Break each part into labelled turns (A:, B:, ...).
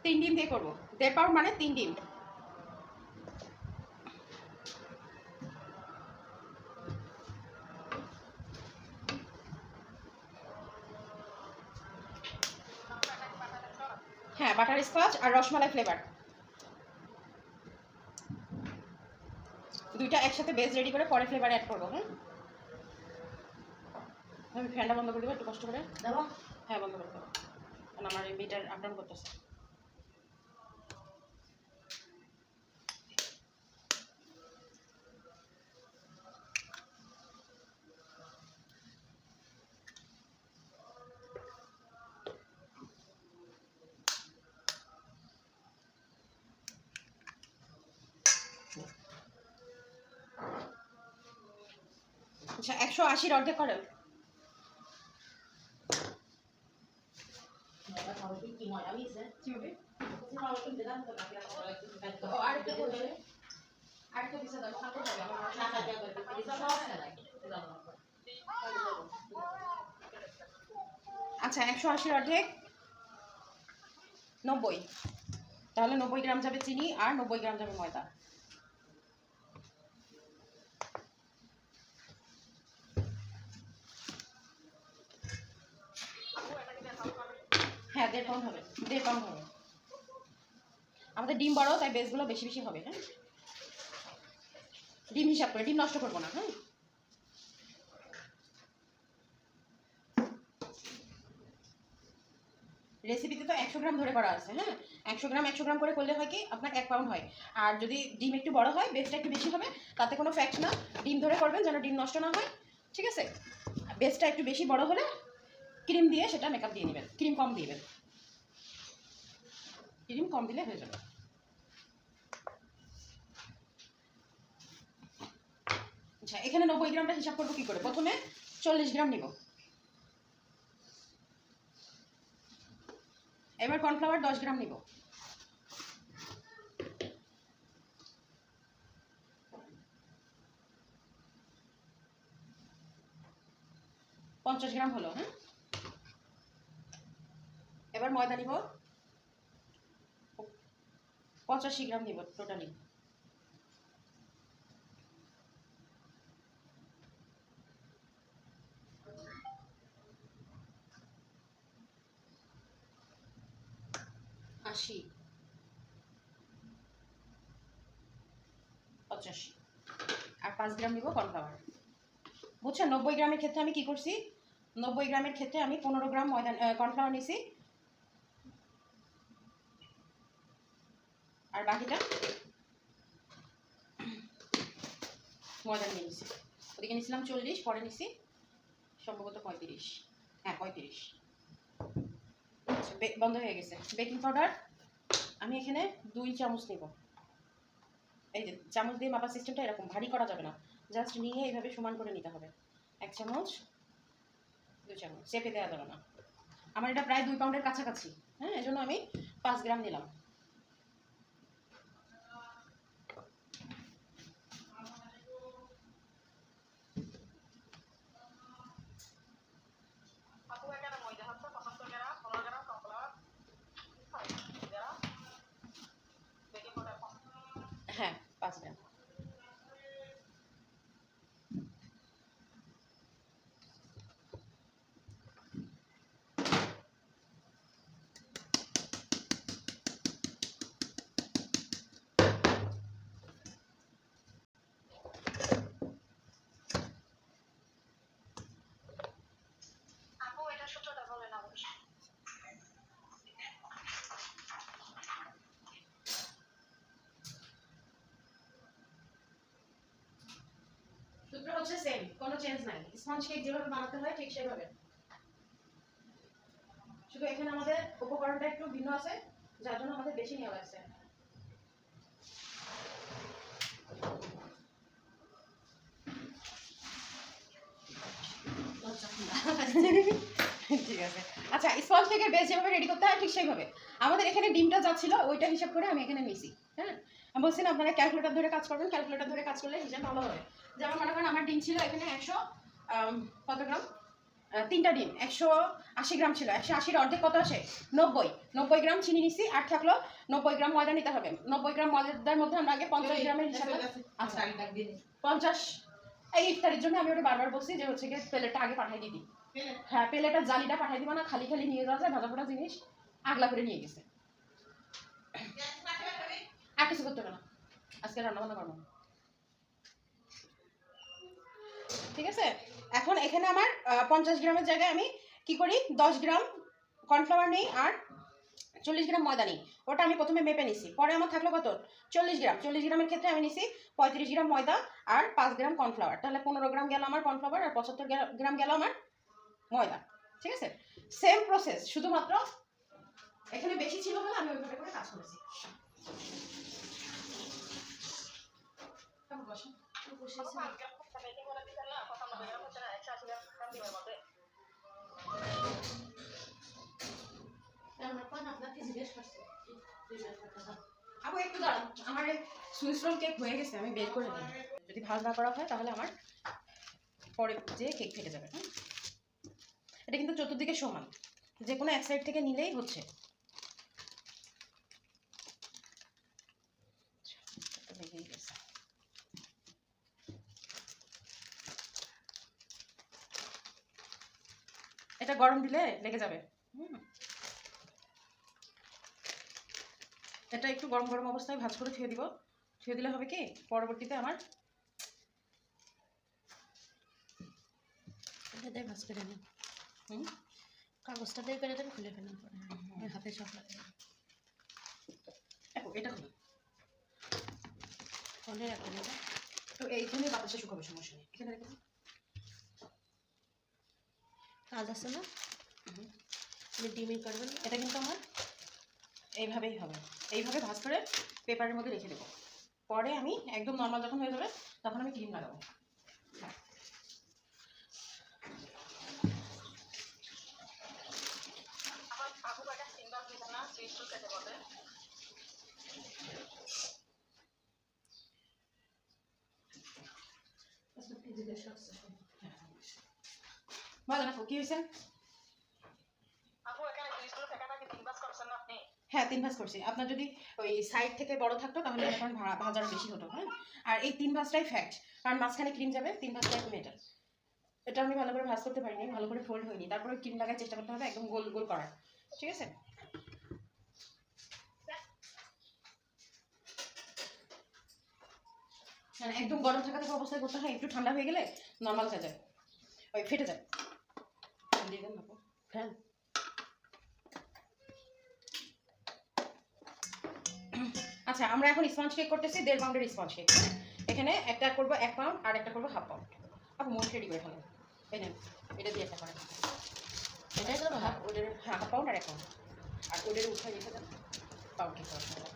A: 3 ডিম দিয়ে করবো। 1.5 পাউন্ড মানে 3 ডিম। হ্যাঁ, বাটার স্কচ আর রসমালাই ফ্লেভার দুইটা একসাথে বেস রেডি করে পরে ফ্লেভার অ্যাড করবো। হ্যাঁ, আমি ফ্যানটা বন্ধ করে দেবো একটু কষ্ট করে দেবো। হ্যাঁ, বন্ধ করে দেবো, কারণ আমার এই বিটার আপ ডাউন করতেছে। আচ্ছা, 180 অর্ধেক করেন। আচ্ছা, 180 অর্ধেক 90, তাহলে 90 গ্রাম যাবে চিনি আর 90 গ্রাম যাবে ময়দা। হ্যাঁ, 1.5 পাউন্ড হবে, 1.5 পাউন্ড হবে। আমাদের ডিম বড়, তাই বেসগুলো বেশি বেশি হবে। হ্যাঁ, ডিম হিসাব করে, ডিম নষ্ট করবো না। হ্যাঁ, রেসিপিতে তো 100 গ্রাম ধরে করা আছে। হ্যাঁ, 100 গ্রাম করে করলে হয় কি আপনার 1 পাউন্ড হয়। আর যদি ডিম একটু বড় হয়, বেসটা একটু বেশি হবে, তাতে কোনো ফ্যাক্ট না। ডিম ধরে করবেন যেন ডিম নষ্ট না হয়, ঠিক আছে? বেসটা একটু বেশি বড় হলে ক্রিম দিয়ে সেটা মেকআপ দিয়ে নেবেন। ক্রিম কম দিবেন, ক্রিম কম দিলে হয়ে যাবে। আচ্ছা, এখানে 90 গ্রামটা হিসাব করবো কি করে? প্রথমে 40 গ্রাম নিব। এবার কর্নফ্লাওয়ার 10 গ্রাম নিব। পঞ্চাশ গ্রাম হলো। হ্যাঁ, এবার ময়দা নিব 85 গ্রাম নিব টোটালি। আশি, 85 আর 5 গ্রাম নিব কর্নফ্লাওয়ার। বুঝছেন? 90 গ্রামের ক্ষেত্রে আমি কি করছি? 90 গ্রামের ক্ষেত্রে আমি 15 গ্রাম ময়দা কর্নফ্লাওয়ার নিছি, আর বাকিটা ময়দা নিয়ে নিছি। ওদিকে নিছিলাম 40, পরে নিছি সম্ভবত 35। হ্যাঁ, 35। বন্ধ হয়ে গেছে। বেকিং পাউডার আমি এখানে 2 চামচ নেব। এই যে চামচ দিয়ে মাপার সিস্টেমটা এরকম, ভারী করা যাবে না, জাস্ট নিয়ে এইভাবে সমান করে নিতে হবে। 1 চামচ, 2 চামচ, চেপে দেওয়া যাবে না। আমার এটা প্রায় 2 পাউন্ডের কাছাকাছি। হ্যাঁ, এজন্য আমি 5 গ্রাম নিলাম। হ্যাঁ, 5 গ্রাম। সূত্র হচ্ছে সেম, কোনো চেঞ্জ নাই। স্পঞ্জ কেক যেভাবে বানাতে হয় ঠিক সেভাবে, শুধু এখানে আমাদের উপকরণটা একটু ভিন্ন আছে, যার জন্য আমাদের বেশি নেওয়া লাগছে। ঠিক আছে। আচ্ছা, স্পঞ্জ কেকের বেস যেভাবে রেডি করতে হয় ঠিক সেইভাবে আমাদের এখানে ডিমটা যা ছিল ওইটা হিসাব করে আমি এখানে নিছি। হ্যাঁ, আমি বলছি না আপনারা ক্যালকুলেটর ধরে কাজ করবেন, ক্যালকুলেটর ধরে কাজ করলে হিসাব ভালো হবে। যেমন মনে করেন আমার ডিম ছিল এখানে 100 কত গ্রাম, 3টা ডিম 180 গ্রাম ছিল, 180-র অর্ধেক কত আসে? 90 গ্রাম চিনি নিছি, আর থাকলো 90 গ্রাম ময়দা নিতে হবে। 90 গ্রাম ময়দার মধ্যে আমরা আগে 50 গ্রামের হিসাবে, আচ্ছা 50, এই ইফতারির জন্য আমি ওটা বারবার বলছি যে হচ্ছে গিয়ে প্লেটটা আগে পাঠিয়ে দিবি। হ্যাঁ, প্লেটের জালিটা পাঠিয়ে দিবা না, খালি খালি নিয়ে যাওয়া যায়, ভাজা ফোটা জিনিস আগলা করে নিয়ে গেছে। আর কিছু করতে হবে না, আজকে রান্না বান্না করবো, ঠিক আছে। এখন এখানে আমার 50 গ্রামের জায়গায় আমি কি করি, 10 গ্রাম কর্নফ্লাওয়ার নিই আর 40 গ্রাম ময়দা নিই। ওটা আমি প্রথমে মেপে নিছি, পরে আমার থাকলো কত, 40 গ্রাম। 40 গ্রামের ক্ষেত্রে আমি নিছি 35 গ্রাম ময়দা আর 5 গ্রাম কর্নফ্লাওয়ার, তাহলে 15 গ্রাম গেল আমার কর্নফ্লাওয়ার আর 75 গ্রাম গেল আমার ময়দা, ঠিক আছে। সেম প্রসেস, শুধুমাত্র এখানে বেশি ছিল বলে আমি ওইভাবে করে কাজ করেছি। আপু একটু দাঁড়ান, আমার সুইস রোল কেক হয়ে গেছে, আমি বের করে দিই। যদি ভাজ না করা হয় তাহলে আমার পরে যে কেক ফেটে যাবে। এটা কিন্তু চতুর্দিকে সমান, যে কোনো এক সাইড থেকে নিলেই হচ্ছে। এটা গরম দিলে লেগে যাবে। এটা একটু গরম গরম অবস্থায় ভাজ করে ছুঁয়ে দিব, ছুঁয়ে দিলে হবে কি পরবর্তীতে আমার ভাজ করে নিন। কাগজটা দিয়ে করে দেন, খুলে ফেলেন পরে হাতে সব লাগে। এটা খুলে ফোনে রাখবেন, এটা তো এইখানে বাতাসে শুকাবে, সমস্যা নেই। এখানে রেখে কাজ আছে না, ডিমই করবেন। এটা কিন্তু আমার এইভাবেই হবে, এইভাবে ভাজ করে পেপারের মধ্যে রেখে দেবো। পরে আমি একদম নর্মাল যখন হয়ে যাবে তখন আমি ক্রিম লাগাবো। বলেন আপু কি হয়েছে? হ্যাঁ 3 ভাঁজ করছি। আপনার যদি ওই সাইড থেকে বড় থাকতো তাহলে এখন ভাজার বেশি হতো। হ্যাঁ, আর এই 3 ভাঁজটাই ফ্যাক্ট, কারণ মাঝখানে ক্রিম যাবে। 3 ভাঁজটাই মেটার। এটা আমি ভালো করে ভাঁজ করতে পারিনি, ভালো করে ফোল্ড হয়নি, তারপরে ক্রিম লাগার চেষ্টা করতে হবে একদম গোল গোল করার, ঠিক আছে। মানে একদম গরম থাকা থাকা অবস্থায় করতে হয়, একটু ঠান্ডা হয়ে গেলে নর্মাল হয়ে যায়, ওই ফেটে যায়। দিয়ে দেন না ফ্যান। আচ্ছা, আমরা এখন স্পঞ্জ কেক করতেছি 1.5 পাউন্ডের স্পঞ্জ কেক। এখানে একটা করবো 1 পাউন্ড আর একটা করবো 1/2 পাউন্ড। আপনি মোট রেডি করে ফেলেন, এই নেন, এটা দিয়ে একটা করেন। এটাই করবো ওদের 1/2 পাউন্ড আর 1 পাউন্ড, আর ওদের উঠাই রেখে দেন পাউন্ড কেক করার জন্য।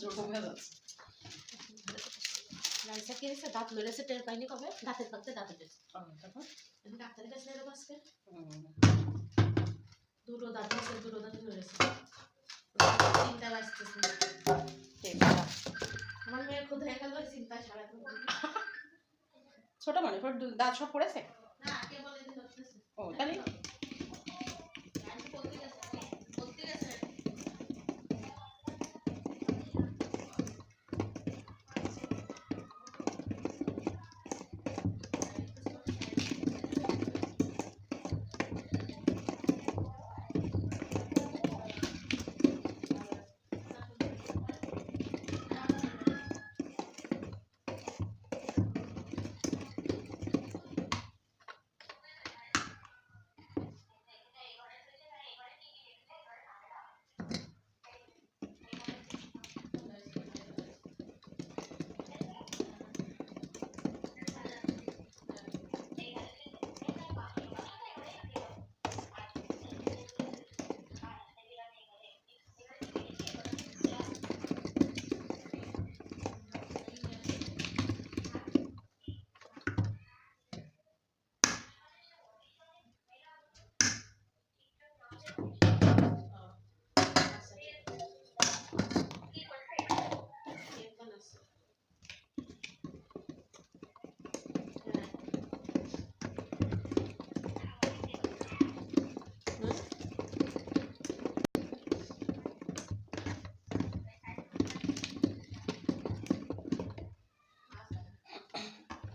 A: ওরকম হয়ে যাচ্ছে।
B: রাইসা কি হয়েছে, দাঁত লড়েছে, টের পাইনি কবে, দাঁতের পাকতে দাঁতে টের।
A: তারপর
B: আমি ডাক্তারের কাছে এরকম আজকে দুটো দাঁত আছে, দুটো দাঁত লড়েছে, চিন্তা লাগতেছে। আমার মেয়ের খোদ হয়ে গেল চিন্তা সারাদিন।
A: ছোট মানুষ, ওর দাঁত সব পড়েছে।
B: না কে বলে যে ধরতেছে।
A: ও তাহলে
B: আমি বলতে গেছে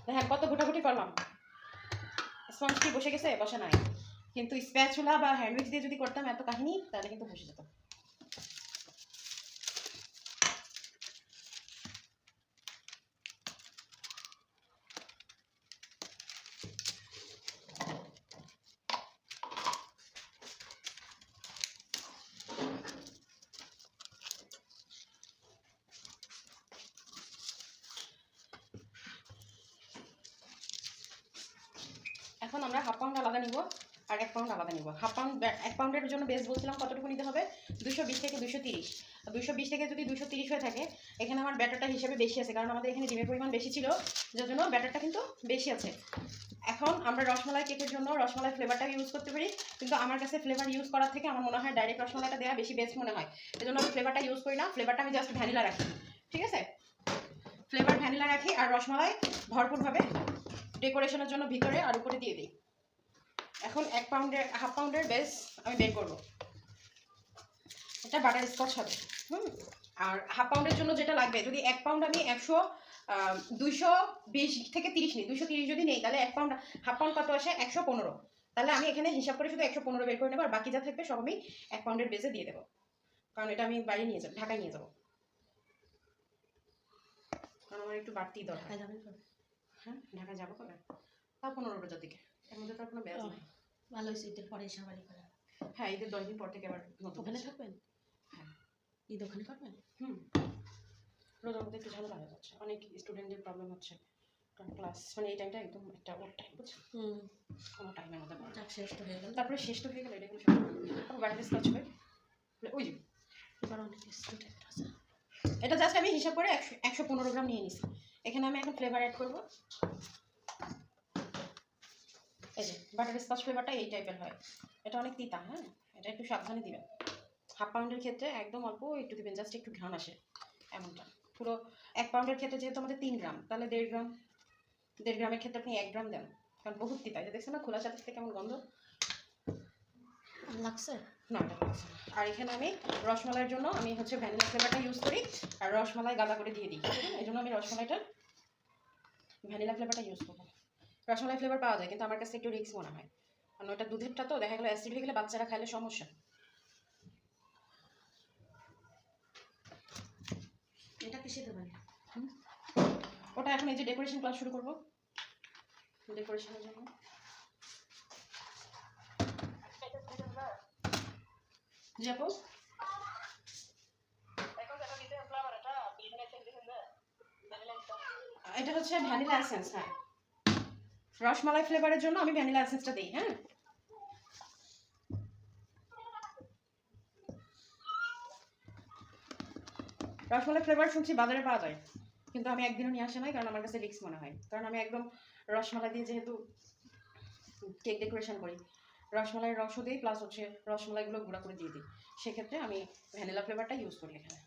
A: দেখেন কত ঘুটাঘুটি করলাম, স্পঞ্জটি বসে গেছে, বসে নাই। কিন্তু স্প্যাচুলা বা হ্যান্ডউইচ দিয়ে যদি করতাম এত কাহিনী, তাহলে কিন্তু বসে যেত। এখন আমরা হাফ পাউন্ড আলাদা নিব আর 1 পাউন্ড আলাদা নিব। হাফ পাউন্ড 1 পাউন্ডের জন্য বেস বলছিলাম কতটুকু নিতে হবে, 220 থেকে 230। 220 থেকে যদি 230 হয়ে থাকে, এখানে আমার ব্যাটারটা হিসেবে বেশি আছে, কারণ আমাদের এখানে ডিমের পরিমাণ বেশি ছিল, যার জন্য ব্যাটারটা কিন্তু বেশি আছে। এখন আমরা রসমালাই কেকের জন্য রসমালাই ফ্লেভারটা ইউজ করতে পারি, কিন্তু আমার কাছে ফ্লেভার ইউজ করার থেকে আমার মনে হয় ডাইরেক্ট রসমালাইটা দেওয়া বেশি বেস্ট মনে হয়। এজন্য আমি ফ্লেভারটা ইউজ করি না, ফ্লেভারটা আমি জাস্ট ভ্যানিলা রাখি। ঠিক আছে, ফ্লেভার ভ্যানিলা রাখি আর রসমালাই ভরপুরভাবে ডেকোরেশনের জন্য ভিতরে আর উপরে দিয়ে দিই। এখন হাফ পাউন্ডের বেস আমি বের করবো, এটা বাটার স্কচ হবে। আর হাফ পাউন্ডের জন্য যেটা লাগবে, যদি 1 পাউন্ড আমি 220 থেকে 30 নিই, 230 যদি নেই, তাহলে 1 পাউন্ড হাফ পাউন্ড কত আসে, 115। তাহলে আমি এখানে হিসাব করে শুধু 115 বের করে নেবো, আর বাকি যা থাকবে সব আমি 1 পাউন্ডের বেসে দিয়ে দেবো, কারণ এটা আমি বাইরে নিয়ে যাবো, ঢাকায় নিয়ে যাবো, কারণ আমার একটু বাড়তি দরকার। হ্যাঁ, ঢাকায় যাবো কবে, তাও 15 রোজার দিকে, এর মধ্যে তো আর কোনো ব্যাস নাই।
B: ভালো হয়েছে, ঈদের পরে সাবারি করা।
A: হ্যাঁ, ঈদের 10 দিন পর থেকে আবার নতুন।
B: ওখানে থাকবেন?
A: হ্যাঁ,
B: ঈদ ওখানে করবেন?
A: রোজার মধ্যে একটু ঝামেলা হয়ে যাচ্ছে, অনেক স্টুডেন্টদের প্রবলেম হচ্ছে, কারণ ক্লাস মানে এই টাইমটা একদম একটা ওর টাইম, বুঝছো, কোনো টাইমের মধ্যে পড়া
B: যাক, শেষ তো হয়ে গেল।
A: তারপরে শেষ তো হয়ে গেল, এটা কোনো সময় বাড়িতে কাজ হবে ওই যে
B: এবার অনেক স্টুডেন্ট আছে।
A: এটা জাস্ট আমি হিসাব করে 115 গ্রাম নিয়ে নিছি। এখানে আমি এখন ফ্লেভার অ্যাড করবো। এই যে বাটার স্কচ ফ্লেভারটা এই টাইপের হয়, এটা অনেক তিতা। হ্যাঁ, এটা একটু সাবধানে দিবেন। হাফ পাউন্ডের ক্ষেত্রে একদম অল্প একটু দিবেন, জাস্ট একটু ঘ্রাণ আসে এমনটা। পুরো 1 পাউন্ডের ক্ষেত্রে যেহেতু আমাদের 3 গ্রাম, তাহলে 1.5 গ্রাম, 1.5 গ্রামের ক্ষেত্রে আপনি 1 গ্রাম দেন, কারণ বহুত তিতা। এটা দেখছেন না খোলার সাথে সাথে কেমন গন্ধ
B: লাগছে
A: না, এটা লাগছে না। আর এখানে আমি রসমালাইয়ের জন্য আমি হচ্ছে ভ্যানিলা ফ্লেভারটা ইউজ করি, আর রসমালাই গাদা করে দিয়ে দিই, এই জন্য আমি রসমালাইটা ভ্যানিলা ফ্লেভারটা ইউজ করবো। রসমালাই ফ্লেভার পাওয়া যায়, কিন্তু আমার কাছে একটু রিস্ক মনে হয়, কারণ ওটা দুধেরটা তো, দেখা গেলো অ্যাসিড হয়ে গেলে বাচ্চারা খাইলে সমস্যা।
B: এটা কিসে দেবেন?
A: ওটা এখন এই যে ডেকোরেশন ক্লাস শুরু করবো, ডেকোরেশনের জন্য। জি আপু, এটা হচ্ছে ভ্যানিলা এসেন্স। হ্যাঁ, রসমালাই ফ্লেভারের জন্য আমি ভ্যানিলা এসেন্সটা দিই। হ্যাঁ, রসমালাই ফ্লেভার শুনছি বাজারে পাওয়া যায়, কিন্তু আমি একদিনও নিয়ে আসা নাই, কারণ আমার কাছে রিস্ক মনে হয়। কারণ আমি একদম রসমালাই দিয়ে যেহেতু কেক ডেকোরেশন করি, রসমালাইয়ের রসও দিই, প্লাস হচ্ছে রসমালাইগুলো গুঁড়া করে দিয়ে দিই, সেক্ষেত্রে আমি ভ্যানিলা ফ্লেভারটা ইউজ করি এখানে।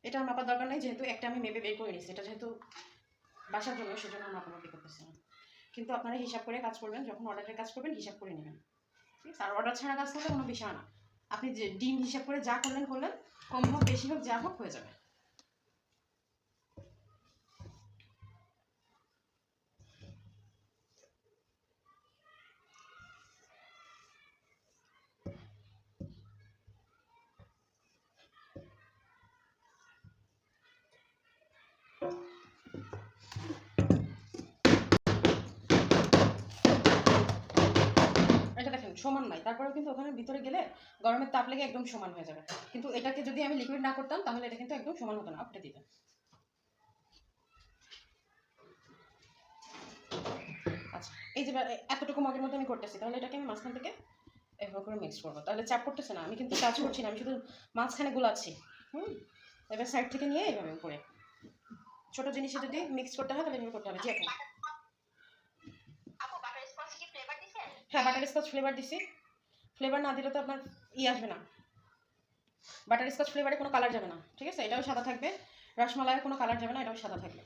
A: এটা মাপার দরকার নেই, যেহেতু একটা আমি মেপে বের করে নিচ্ছি, এটা যেহেতু বাসার জন্য, সেজন্য মাপামাপি করতেছি না। কিন্তু আপনারা হিসাব করে কাজ করবেন, যখন অর্ডারের কাজ করবেন হিসাব করে নেবেন, ঠিক আছে? আর অর্ডার ছাড়া কাজ করলে কোনো বিষয় না, আপনি যে ডিম হিসাব করে যা করলেন করলেন, কম হোক বেশি হোক যা হোক হয়ে যাবে। এটা দেখেন সমান নাই, তারপরেও কিন্তু ওখানে ভিতরে গেলে গরমের তাপ লেগে একদম সমান হয়ে যাবে। কিন্তু এটাকে যদি আমি লিকুইড না করতাম তাহলে এটা কিন্তু একদম সমান হতো না, আপনি দিতেন। আচ্ছা, এই যে এতটুকু মগের মধ্যে আমি করতেছি, তাহলে এটাকে আমি মাঝখান থেকে এভাবে করে মিক্স করবো, তাহলে চাপ করতেছে না, আমি কিন্তু কাজ করছি না, আমি শুধু মাঝখানে গুলাচ্ছি। এবার সাইড থেকে নিয়ে এইভাবে করে ছোট জিনিসে যদি মিক্স করতে হয় তাহলে এভাবে করতে হবে। জি এখন হ্যাঁ, বাটার স্কচ ফ্লেভার দিছি। ফ্লেভার না দিলে তো আপনার আসবে না, বাটার স্কচ ফ্লেভারে কোনো কালার যাবে না, ঠিক আছে? এটাও সাদা থাকবে, রসমালাইয়ের কোনো কালার যাবে না, এটাও সাদা থাকবে।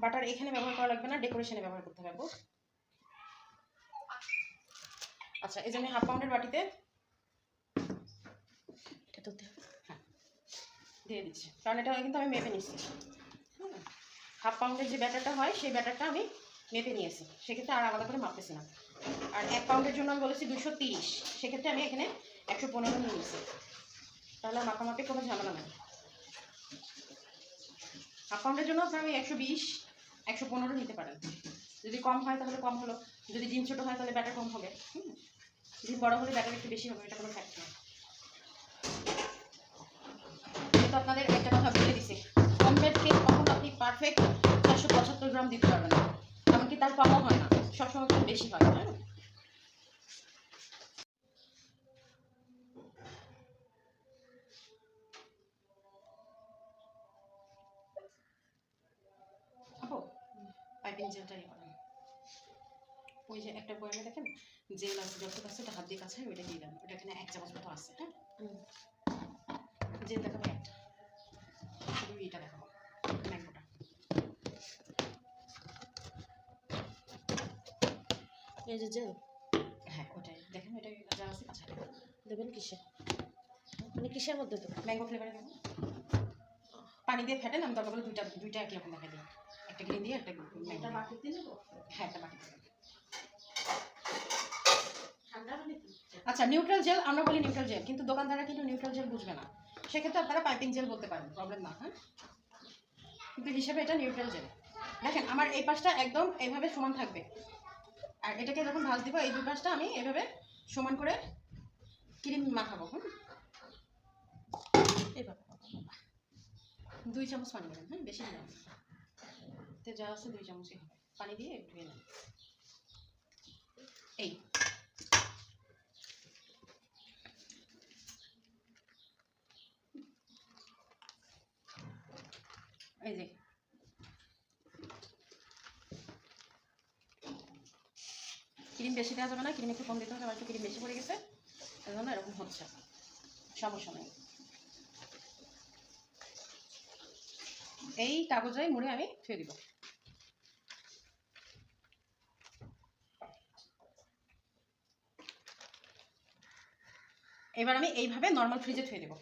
A: বাটার এখানে ব্যবহার করা লাগবে না, ডেকোরেশনে ব্যবহার করতে হবে। আচ্ছা, এই যে আমি হাফ পাউন্ডের বাটিতে হ্যাঁ দিয়ে দিচ্ছি, কারণ এটা কিন্তু আমি মেপে নিচ্ছি। হাফ পাউন্ডের যে ব্যাটারটা হয় সেই ব্যাটারটা আমি মেপে নিয়েছি, সেক্ষেত্রে আর আলাদা করে মাপতেছি না। আর 1 পাউন্ডের জন্য আমি বলেছি 230, সেক্ষেত্রে আমি এখানে 115 নিয়ে নিয়েছি, তাহলে মাপামাপি কোনো ঝামেলা নেই। হাফ পাউন্ডের জন্য আপনার ওই 120 115 নিতে পারেন, যদি কম হয় তাহলে কম হলো, যদি ডিম ছোটো হয় তাহলে ব্যাটার কম হবে, ডিম বড় হলে ব্যাটার একটু বেশি হবে, এটা কোনো ফ্যাক্ট না। কিন্তু আপনাদের একটা কথা বলে দিছি, হোমমেড কেক কখন আপনি পারফেক্ট 475 গ্রাম দিতে পারবেন না, এমনকি তার কমও হয় না, সবসময় একটু বেশি হয়। হ্যাঁ, আপু পাইপিং জেলটাই করেন, ওই যে একটা বয়ামে দেখেন জেল আছে, যত আছে ওটা হাত দিয়ে কাছে ওইটা দিয়ে দেন, ওটা এখানে 1 চামচ মতো আছে। হ্যাঁ, জেল দেখাবো একটা, শুধু এটা দেখাবো ম্যাঙ্গোটা।
B: এই যে জেল,
A: হ্যাঁ ওটাই দেখেন, ওইটাই যা আছে কাছে
B: দেবেন কিসে, মানে কিসের মধ্যে দেবেন?
A: ম্যাঙ্গো ফ্লেভারে দেবো, পানি দিয়ে ফেটেন, আমি দরকার হলে দুইটা একই রকম দেখাই দিই, একটা গ্রিন দিয়ে একটা ম্যাঙ্গো।
B: বাটিতে নেব?
A: হ্যাঁ, একটা বাটিতে।
B: ঠান্ডা পানি?
A: আচ্ছা, নিউট্রাল জেল আমরা বলি নিউট্রাল জেল, কিন্তু দোকানদাররা কিন্তু নিউট্রাল জেল বুঝবে না, সেক্ষেত্রে আপনারা পাইপিং জেল বলতে পারেন, প্রবলেম না। হ্যাঁ, কিন্তু হিসেবে এটা নিউট্রাল জেল। দেখেন আমার এই পাশটা একদম এইভাবে সমান থাকবে, আর এটাকে যখন ভাঁজ দিব এই দুই পাশটা আমি এভাবে সমান করে ক্রিম মাখাবো।
B: এইভাবে
A: 2 চামচ পানি দেবেন, হ্যাঁ বেশি দেবেন, তো যা আছে 2 চামচই হবে, পানি দিয়ে ধুয়ে নেন। এই এই যে ক্রিম বেশি দেওয়া যাবে না, ক্রিম একটু কম দিতে হবে, আমার একটু ক্রিম বেশি পড়ে গেছে, এই জন্য এরকম হচ্ছে, সমস্যা নেই। এই কাগজে মুড়ে আমি থুয়ে দিব। এবার আমি এইভাবে নর্মাল ফ্রিজে থুয়ে দেব।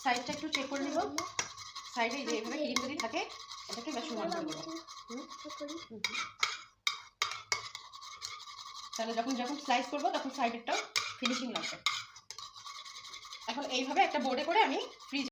A: সাইডটা একটু চেক করে নিব, সাইডে যে এইভাবে ক্রিম যদি থাকে এটাকে বেশ সমান করে দেবো, তাহলে যখন স্লাইস করবো তখন সাইডেরটাও ফিনিশিং লাগবে। এখন এইভাবে একটা বোর্ডে করে আমি ফ্রিজ